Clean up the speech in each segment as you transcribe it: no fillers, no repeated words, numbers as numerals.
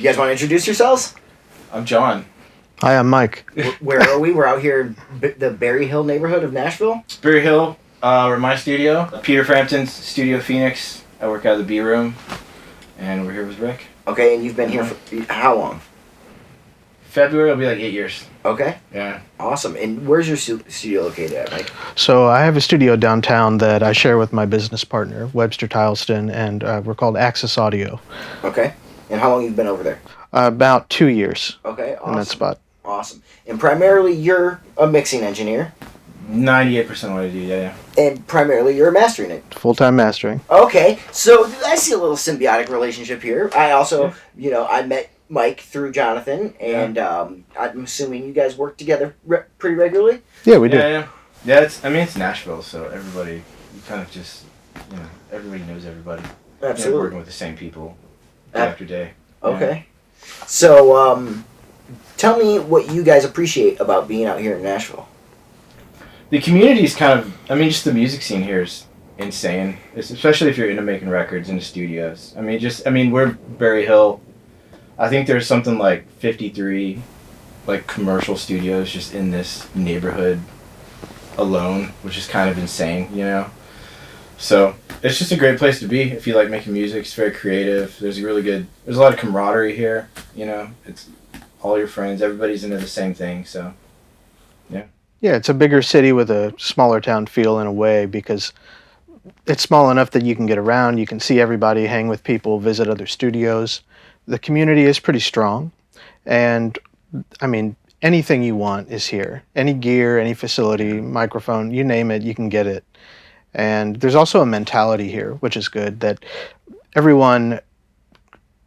You guys want to introduce yourselves? I'm John. Hi, I'm Mike. Where are we? We're out here in the Bareilles neighborhood of Nashville. Bareilles, we're my studio. Peter Frampton's Studio Phoenix. I work out of the B room, and we're here with Rick. Okay, and you've been here for how long? February will be like 8 years. Okay. Yeah. Awesome. And where's your studio located at, Mike? So I have a studio downtown that I share with my business partner, Webster Tileston, and we're called Access Audio. Okay. And how long have you been over there? About 2 years. Okay, awesome. In that spot. Awesome. And primarily you're a mixing engineer. 98% of what I do, yeah. And primarily you're a mastering it. Full-time mastering. Okay, so I see a little symbiotic relationship here. I also, I met Mike through Jonathan, and I'm assuming you guys work together pretty regularly? Yeah, we do. Yeah, it's Nashville, so everybody, kind of just, everybody knows everybody. Absolutely. Working with the same people day after day. Okay. Yeah. So, tell me what you guys appreciate about being out here in Nashville. The community's kind of, just the music scene here is insane, especially if you're into making records in the studios. We're Bareilles. I think there's something like 53 commercial studios just in this neighborhood alone, which is kind of insane, So it's just a great place to be if you like making music. It's very creative. There's a lot of camaraderie here, It's all your friends, everybody's into the same thing, so yeah. Yeah, it's a bigger city with a smaller town feel in a way because it's small enough that you can get around, you can see everybody, hang with people, visit other studios. The community is pretty strong, and anything you want is here. Any gear, any facility, microphone, you name it, you can get it. And there's also a mentality here, which is good, that everyone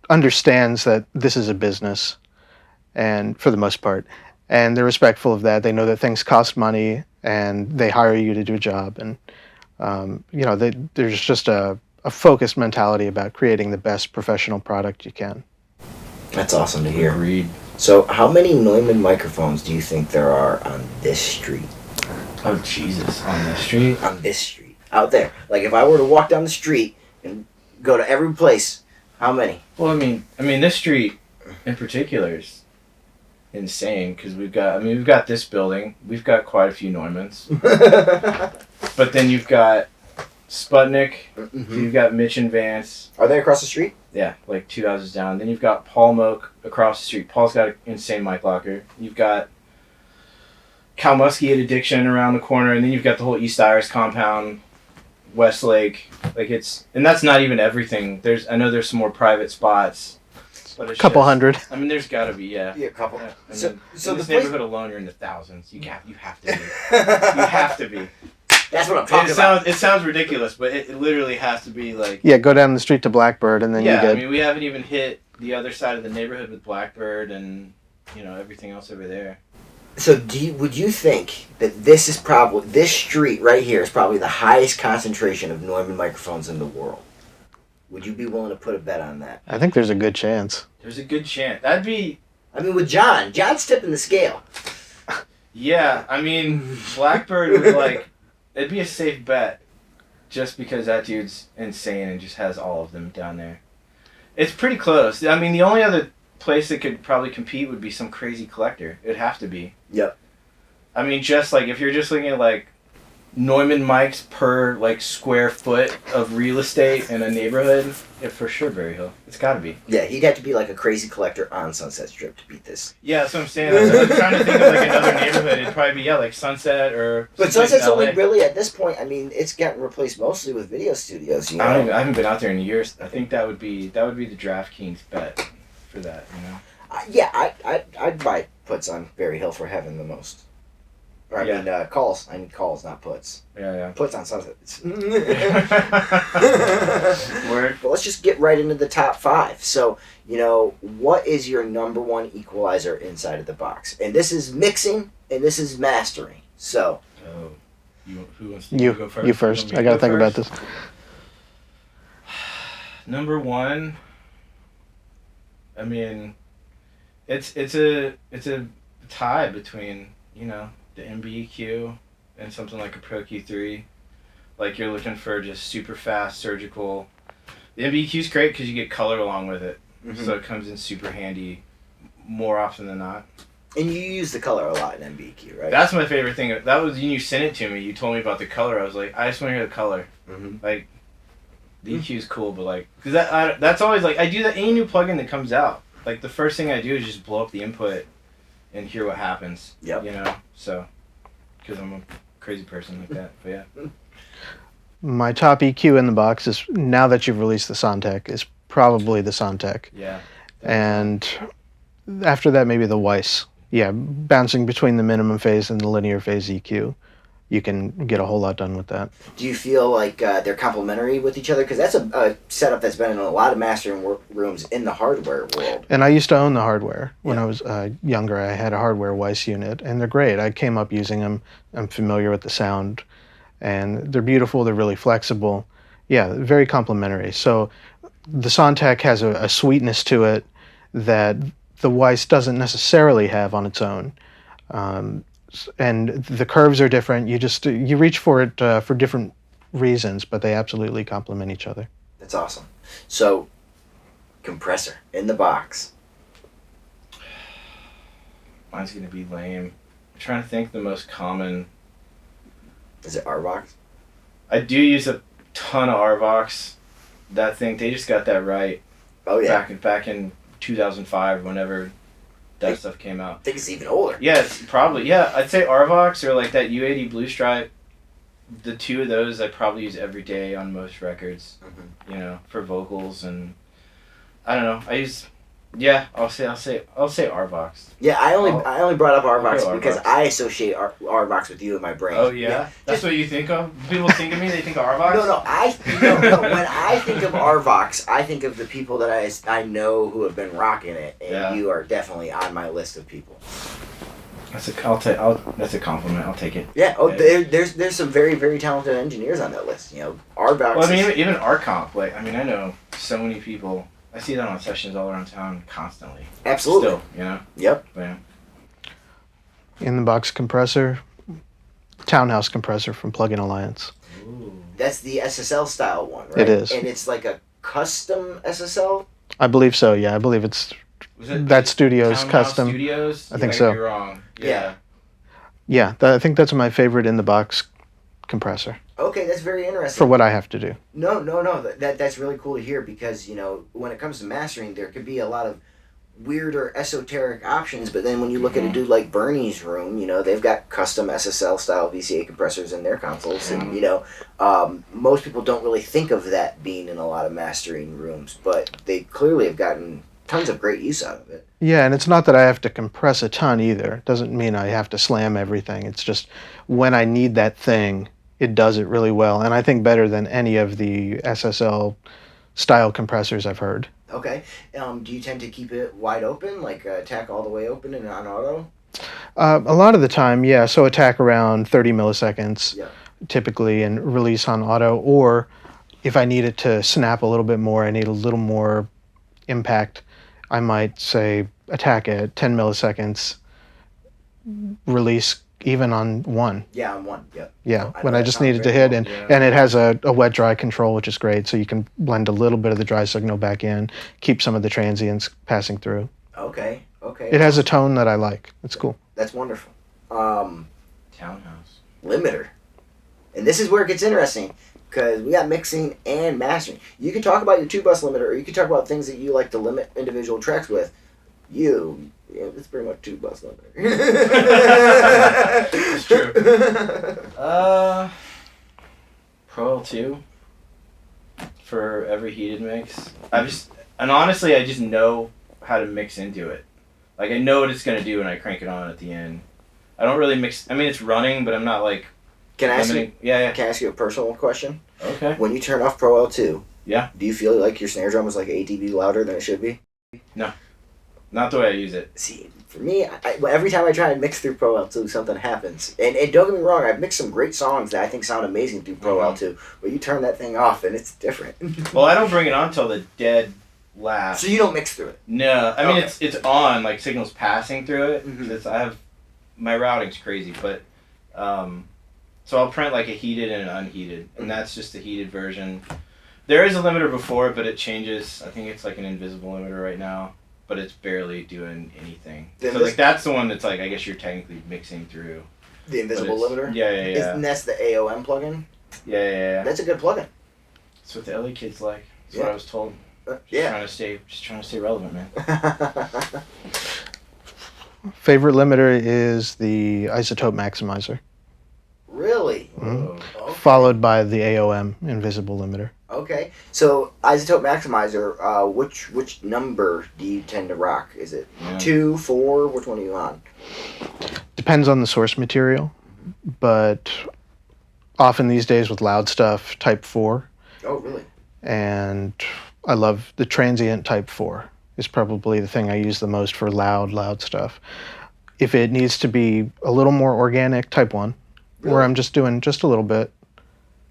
understands that this is a business, and for the most part, and they're respectful of that. They know that things cost money, and they hire you to do a job, and there's just a focused mentality about creating the best professional product you can. That's awesome to hear. Agreed. So how many Neumann microphones do you think there are on this street? Oh, Jesus. On this street? On this street. Out there. Like, if I were to walk down the street and go to every place, how many? Well, this street in particular is insane because we've got this building. We've got quite a few Neumanns. But then you've got Sputnik. Mm-hmm. You've got Mitch and Vance. Are they across the street? Yeah, like 2 houses down. Then you've got Paul Moak across the street. Paul's got an insane mic locker. You've got Cal Muskie at Addiction around the corner, and then you've got the whole East Iris compound, Westlake. And that's not even everything. I know there's some more private spots. But it's couple hundred. There's got to be, yeah. Yeah, a couple. So in this neighborhood alone, you're in the thousands. You have to be. You have to be. That's what I'm talking about. It sounds ridiculous, but it literally has to be like... Yeah, go down the street to Blackbird, and then you get... we haven't even hit the other side of the neighborhood with Blackbird and, everything else over there. So would you think that this street right here is probably the highest concentration of Neumann microphones in the world? Would you be willing to put a bet on that? I think there's a good chance. There's a good chance. That'd be... with John's tipping the scale. Yeah, Blackbird would it'd be a safe bet just because that dude's insane and just has all of them down there. It's pretty close. The only other place that could probably compete would be some crazy collector. It'd have to be. Yep. Just if you're just looking at Neumann mics per square foot of real estate in a neighborhood, yeah, for sure Bareilles. It's got to be. Yeah, he'd have to be a crazy collector on Sunset Strip to beat this. Yeah, that's what I'm saying. I was trying to think of another neighborhood. It'd probably be Sunset or. But Sunset's only really at this point. It's gotten replaced mostly with video studios. I haven't been out there in years. I think that would be the DraftKings bet for that. I'd buy puts on Bareilles for having the most. Or calls. I need calls, not puts. Yeah. Puts on Sunset. Word. But let's just get right into the top 5. So, what is your number one equalizer inside of the box? And this is mixing, and this is mastering. So. Who wants to go first? You first. I gotta think about this. Number one. It's a tie between the MBEQ and something like a Pro Q3. You're looking for just super fast surgical. The MBEQ is great because you get color along with it. so it comes in super handy more often than not. And you use the color a lot in MBQ, right? That's my favorite thing. That was when you sent it to me. You told me about the color. I was like, I just want to hear the color. Like, the EQ is cool, but like, cause that's always like I do that any new plugin that comes out. Like the first thing I do is just blow up the input and hear what happens. Yep. You know, so because I'm a crazy person like that. But yeah. My top EQ in the box is, now that you've released the Sontec, is probably the Sontec. Yeah. And after that, maybe the Weiss. Yeah, bouncing between the minimum phase and the linear phase EQ. You can get a whole lot done with that. Do you feel like they're complementary with each other? Because that's a setup that's been in a lot of mastering rooms in the hardware world. And I used to own the hardware. When I was younger, I had a hardware Weiss unit, and they're great. I came up using them. I'm familiar with the sound, and they're beautiful. They're really flexible. Yeah, very complementary. So the Sontec has a sweetness to it that the Weiss doesn't necessarily have on its own. And the curves are different. You reach for it for different reasons, but they absolutely complement each other. That's awesome. So, compressor in the box. Mine's gonna be lame. I'm trying to think the most common. Is it RVox? I do use a ton of RVox. That thing, they just got that right. Oh yeah. Back in 2005, whenever that stuff came out. I think it's even older. Yeah, it's probably. Yeah, I'd say RVox or like that U80 Blue Stripe. The two of those I probably use every day on most records. You know, for vocals, and I don't know. I use. Yeah, I'll say RVox. Yeah, I only brought up RVox Okay, because RVox. I associate RVox with you in my brain. Oh yeah, that's what you think of. People think of me. They think of RVox. No. When I think of RVox, I think of the people that I know who have been rocking it, and you are definitely on my list of people. That's a compliment. I'll take it. Yeah. Oh, there's some very, very talented engineers on that list. You know, RVox. Well, I mean, even our comp. Like, I mean, I know so many people. I see that on sessions all around town constantly. Absolutely. Still, you know. Yep. Yeah. In the box compressor, Townhouse compressor from Plug-in Alliance. Ooh. That's the SSL style one, right? It is. And it's like a custom SSL? I believe so, yeah. I believe it's that studio's Townhouse custom. Studios? I think I so. could be wrong. Yeah. Yeah, I think that's my favorite in the box compressor Okay, that's very interesting. for what I have to do. No. That's really cool to hear because, you know, when it comes to mastering, there could be a lot of weirder esoteric options, but then when you look at a dude like Bernie's room, you know, they've got custom SSL style VCA compressors in their consoles, and, you know, most people don't really think of that being in a lot of mastering rooms, but they clearly have gotten tons of great use out of it. Yeah, and it's not that I have to compress a ton either. It doesn't mean I have to slam everything. It's just when I need that thing, it does it really well, and I think better than any of the SSL style compressors I've heard. Okay. Do you tend to keep it wide open, like attack all the way open and on auto? A lot of the time, yeah. So attack around 30 milliseconds typically and release on auto. Or if I need it to snap a little bit more, I need a little more impact, I might say attack at 10 milliseconds, release even on 1. Yeah, on 1, yep. Yeah, when I just needed to hit. And it has a wet-dry control, which is great. So you can blend a little bit of the dry signal back in, keep some of the transients passing through. Okay. It has a tone that I like. It's cool. That's wonderful. Townhouse. Limiter. And this is where it gets interesting, because we got mixing and mastering. You can talk about your 2-bus limiter, or you can talk about things that you like to limit individual tracks with. It's pretty much 2-bus limiter. It's true. Pro L2 for every heated mix. Honestly, I just know how to mix into it. Like, I know what it's gonna do when I crank it on at the end. I don't really mix. I mean, it's running, but I'm not like. Can I ask you? Yeah. Can I ask you a personal question? Okay. When you turn off Pro L2, yeah, do you feel like your snare drum is like 8 dB louder than it should be? No, not the way I use it. See, for me, every time I try and mix through Pro L2, something happens. And don't get me wrong, I've mixed some great songs that I think sound amazing through Pro L2, but you turn that thing off and it's different. Well, I don't bring it on until the dead last. So you don't mix through it? No, I mean it's on, like signals passing through it. Mm-hmm. My routing's crazy, but so I'll print like a heated and an unheated, and that's just the heated version. There is a limiter before it, but it changes. I think it's like an invisible limiter right now, but it's barely doing anything. So like that's the one that's like I guess you're technically mixing through. The invisible limiter? Yeah. And that's the AOM plugin? Yeah. That's a good plugin. That's what the LA kids like. That's what I was told. Yeah. Just trying to stay relevant, man. Favorite limiter is the isotope maximizer. Really? Mm-hmm. Okay. Followed by the AOM invisible limiter. Okay. So isotope maximizer, which number do you tend to rock? Is it 2, 4? Which one are you on? Depends on the source material, but often these days with loud stuff, type 4. Oh, really? And I love the transient type 4 is probably the thing I use the most for loud stuff. If it needs to be a little more organic, type 1, where I'm just doing just a little bit.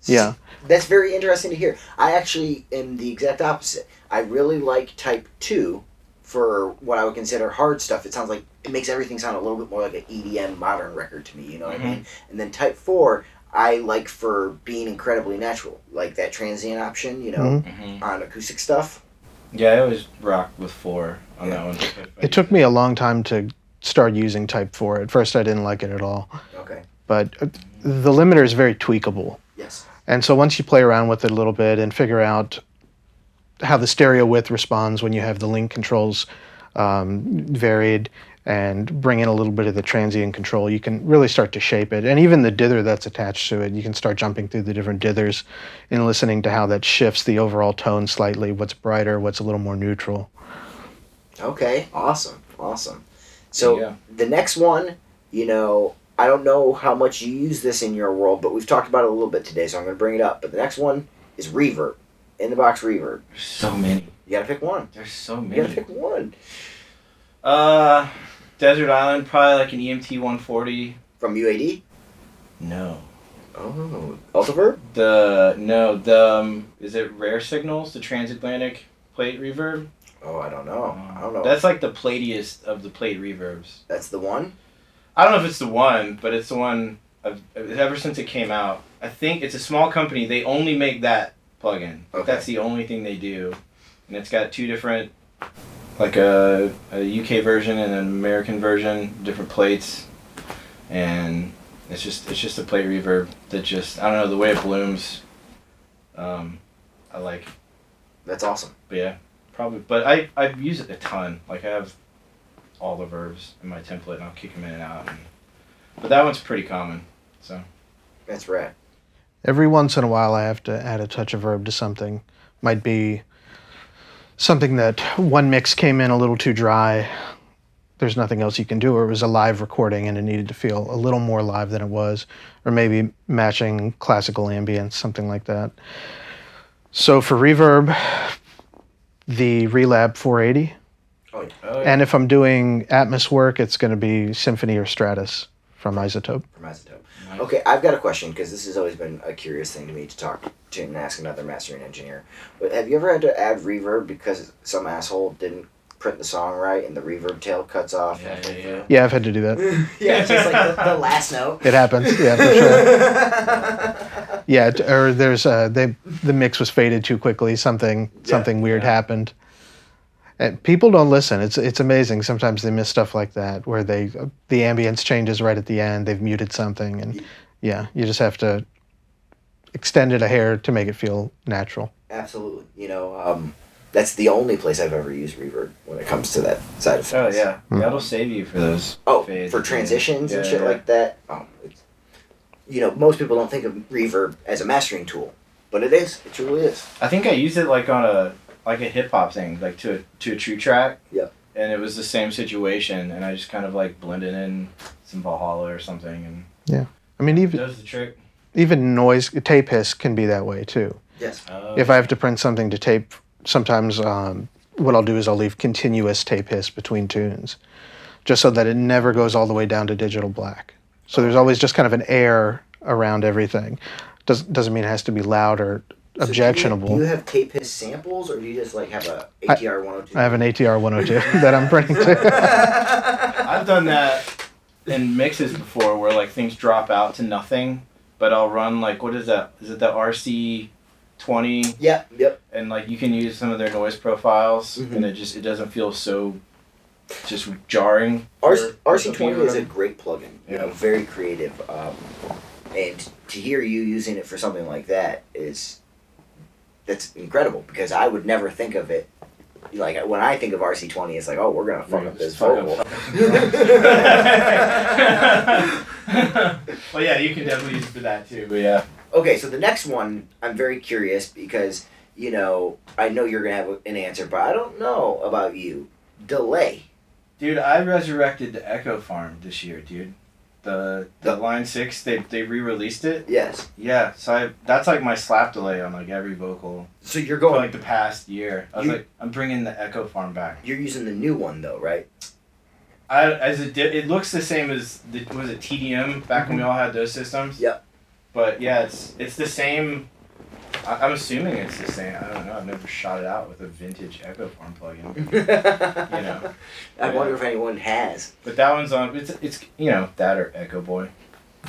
Yeah. That's very interesting to hear. I actually am the exact opposite. I really like type 2 for what I would consider hard stuff. It sounds like it makes everything sound a little bit more like an EDM modern record to me, you know what I mean? And then type 4 I like for being incredibly natural, like that transient option, you know, on acoustic stuff. Yeah, I always rock with 4 on that one. It took me a long time to start using type 4. At first I didn't like it at all. Okay. But the limiter is very tweakable. Yes. And so once you play around with it a little bit and figure out how the stereo width responds when you have the link controls varied and bring in a little bit of the transient control, you can really start to shape it. And even the dither that's attached to it, you can start jumping through the different dithers and listening to how that shifts the overall tone slightly, what's brighter, what's a little more neutral. Okay, awesome. So the next one, you know, I don't know how much you use this in your world, but we've talked about it a little bit today, so I'm going to bring it up. But the next one is Reverb, in-the-box Reverb. There's so many. You got to pick one. There's so many. You got to pick one. Desert Island, probably like an EMT 140. From UAD? No. Oh, Ultiverb? Is it Rare Signals, the transatlantic plate reverb? Oh, I don't know. That's like the platiest of the plate reverbs. That's the one? I don't know if it's the one, but it's the one ever since it came out. I think it's a small company. They only make that plugin. Okay. That's the only thing they do. And it's got 2 different, like a UK version and an American version, different plates. And it's just a plate reverb that just, I don't know, the way it blooms, I like. That's awesome. But yeah, probably. But I use it a ton. Like I have all the verbs in my template and I'll kick them in and out. But that one's pretty common, so. That's rad. Every once in a while I have to add a touch of verb to something. Might be something that one mix came in a little too dry. There's nothing else you can do, or it was a live recording and it needed to feel a little more live than it was, or maybe matching classical ambience, something like that. So for reverb, the Relab 480. Oh, yeah. And if I'm doing Atmos work, it's going to be Symphony or Stratus from Isotope. Nice. Okay, I've got a question, because this has always been a curious thing to me to talk to and ask another mastering engineer. But have you ever had to add reverb because some asshole didn't print the song right and the reverb tail cuts off? Yeah, I've had to do that. Yeah, it's just like the last note. It happens, yeah, for sure. Yeah, or there's the mix was faded too quickly. Something weird happened. And people don't listen. It's amazing. Sometimes they miss stuff like that where the ambience changes right at the end. They've muted something, and you just have to extend it a hair to make it feel natural. Absolutely. You know, that's the only place I've ever used reverb when it comes to that side of things. Oh yeah, that'll save you for those. Fades for transitions and shit like that. You know, most people don't think of reverb as a mastering tool, but it is. It truly is. I think I used it like on a hip hop thing, like to a true track. Yeah. And it was the same situation, and I just kind of like blended in some Valhalla or something, and yeah, I mean even does the trick. Even noise tape hiss can be that way too. Yes. If I have to print something to tape, sometimes what I'll do is I'll leave continuous tape hiss between tunes, just so that it never goes all the way down to digital black. So there's always just kind of an air around everything. Doesn't mean it has to be loud or objectionable. Do you have tape hiss samples, or do you just like have a ATR 102? I have an ATR 102 that I'm printing to. I've done that in mixes before where like things drop out to nothing, but I'll run like, what is that? Is it the RC 20. Yep. And like you can use some of their noise profiles, Mhm. and it doesn't feel so just jarring. RC20 is a great plugin. You Yeah. know, very creative. And to hear you using it for something like that's incredible, because I would never think of it. Like when I think of RC20, it's like, oh, we're gonna fuck up this vocal. Well, yeah, you can definitely use it for that too. But yeah. Okay, so the next one, I'm very curious because, you know, I know you're going to have an answer, but I don't know about you. Delay. Dude, I resurrected the Echo Farm this year, dude. The Line 6, they re-released it. Yes. Yeah, so that's like my slap delay on like every vocal. So you're For going... like the past year. I was like, I'm bringing the Echo Farm back. You're using the new one though, right? It looks the same as, was it TDM back when we all had those systems? Yep. But yeah, it's the same. I'm assuming it's the same. I don't know. I've never shot it out with a vintage Echo Farm plugin. You know. I wonder if anyone has. But that one's on. It's you know, that or Echo Boy.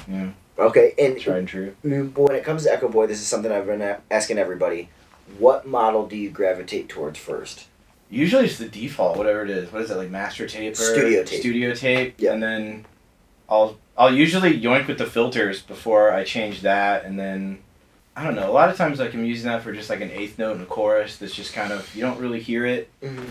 Yeah. Okay, and Tried and true. when it comes to Echo Boy, this is something I've been asking everybody. What model do you gravitate towards first? Usually it's the default, whatever it is. What is it, like master tape or Studio tape. Yeah. And then I'll usually yoink with the filters before I change that, and then I don't know. A lot of times like I'm using that for just like an eighth note and a chorus that's just kind of, you don't really hear it. Mm-hmm.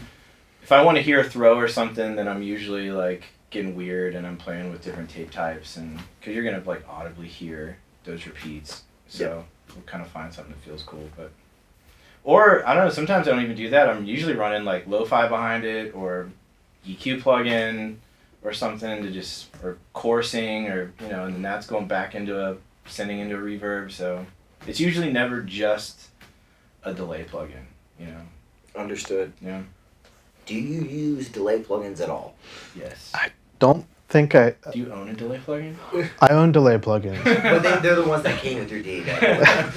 If I want to hear a throw or something, then I'm usually like getting weird and I'm playing with different tape types, and because you're gonna like audibly hear those repeats, so we'll kind of find something that feels cool. But or I don't know. Sometimes I don't even do that. I'm usually running like lo-fi behind it or EQ plugin or something to just, or coursing, or you know, and then that's going back into sending into a reverb. So it's usually never just a delay plugin, you know. Understood. Yeah. Do you use delay plugins at all? Yes. I don't think Do you own a delay plugin? I own delay plugins. But they're the ones that came with your data.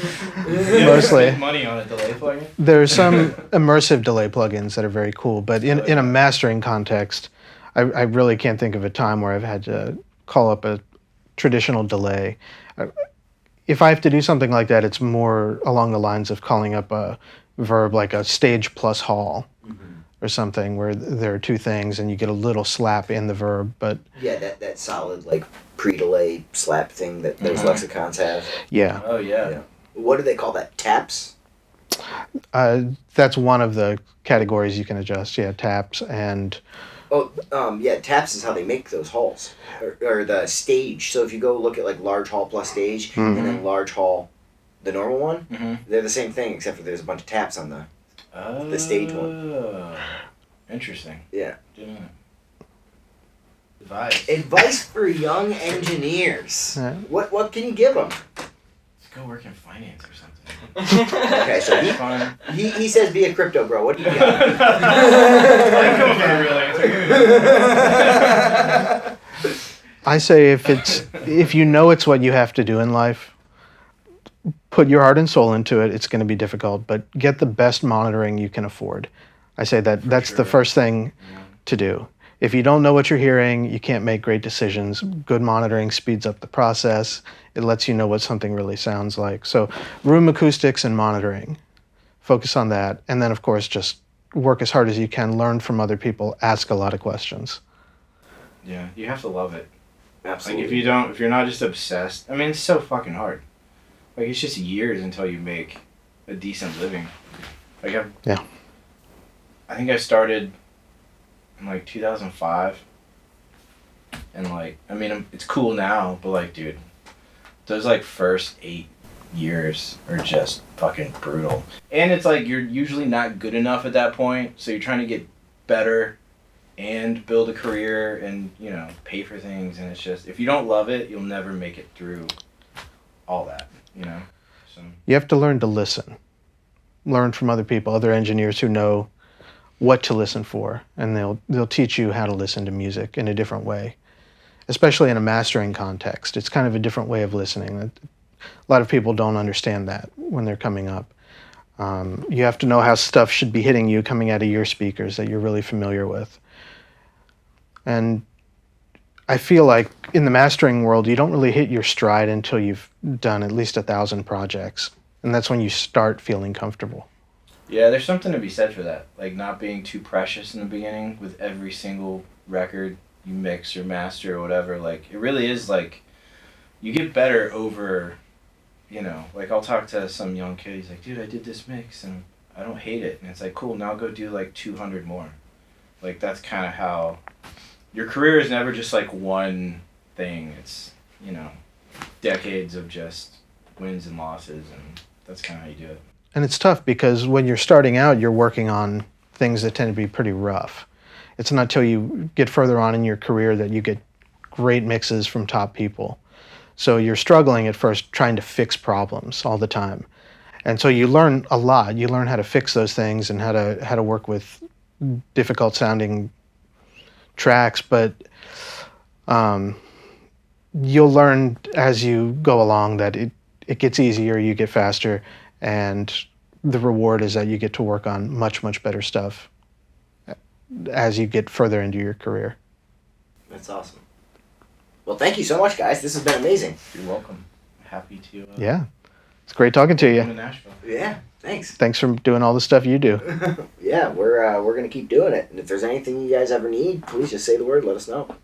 Mostly. Spend money on a delay plugin? There are some immersive delay plugins that are very cool, but in a mastering context, I really can't think of a time where I've had to call up a traditional delay. If I have to do something like that, it's more along the lines of calling up a verb like a stage plus hall. Mm-hmm. Or something where there are two things and you get a little slap in the verb, but... Yeah, that solid, like, pre-delay slap thing that those lexicons have. Yeah. Oh, yeah. What do they call that? Taps? That's one of the categories you can adjust. Yeah, taps and... Oh, yeah, taps is how they make those halls. Or the stage. So if you go look at, like, large hall plus stage, and then large hall, the normal one, they're the same thing, except for there's a bunch of taps on the stage one. Interesting. Yeah. Advice for young engineers. Yeah. What can you give them? Let's go work in finance or something. Okay, so he says be a crypto bro. What do you got? I'm going for the real answer. I say if you know it's what you have to do in life, put your heart and soul into it. It's going to be difficult, but get the best monitoring you can afford. I say that's the first thing to do. If you don't know what you're hearing, you can't make great decisions. Good monitoring speeds up the process. It lets you know what something really sounds like. So room acoustics and monitoring. Focus on that. And then, of course, just work as hard as you can. Learn from other people. Ask a lot of questions. Yeah, you have to love it. Absolutely. Like if you're not just obsessed, I mean, it's so fucking hard. Like, it's just years until you make a decent living. Like, I think I started in, like, 2005. And, like, I mean, it's cool now, but, like, dude, those, like, first 8 years are just fucking brutal. And it's, like, you're usually not good enough at that point, so you're trying to get better and build a career and, you know, pay for things. And it's just, if you don't love it, you'll never make it through all that. You know, so you have to learn to listen. Learn from other people, other engineers who know what to listen for, and they'll teach you how to listen to music in a different way, especially in a mastering context. It's kind of a different way of listening. A lot of people don't understand that when they're coming up. You have to know how stuff should be hitting you coming out of your speakers that you're really familiar with. And I feel like in the mastering world, you don't really hit your stride until you've done at least 1,000 projects. and that's when you start feeling comfortable. Yeah, there's something to be said for that. Like, not being too precious in the beginning with every single record you mix or master or whatever. Like, it really is like, you get better over, you know, like, I'll talk to some young kid, he's like, dude, I did this mix and I don't hate it. And it's like, cool, now go do like 200 more. Like, that's kind of how, your career is never just like one thing. It's, you know, decades of just wins and losses, and that's kind of how you do it. And it's tough because when you're starting out, you're working on things that tend to be pretty rough. It's not until you get further on in your career that you get great mixes from top people. So you're struggling at first trying to fix problems all the time. And so you learn a lot. You learn how to fix those things and how to work with difficult sounding tracks, but you'll learn as you go along that it gets easier, you get faster, and the reward is that you get to work on much, much better stuff as you get further into your career. That's awesome. Well, thank you so much, guys. This has been amazing. You're welcome. Happy to. Yeah. It's great talking to Come you. to Nashville. Yeah, thanks. Thanks for doing all the stuff you do. Yeah, we're gonna keep doing it. And if there's anything you guys ever need, please just say the word. Let us know.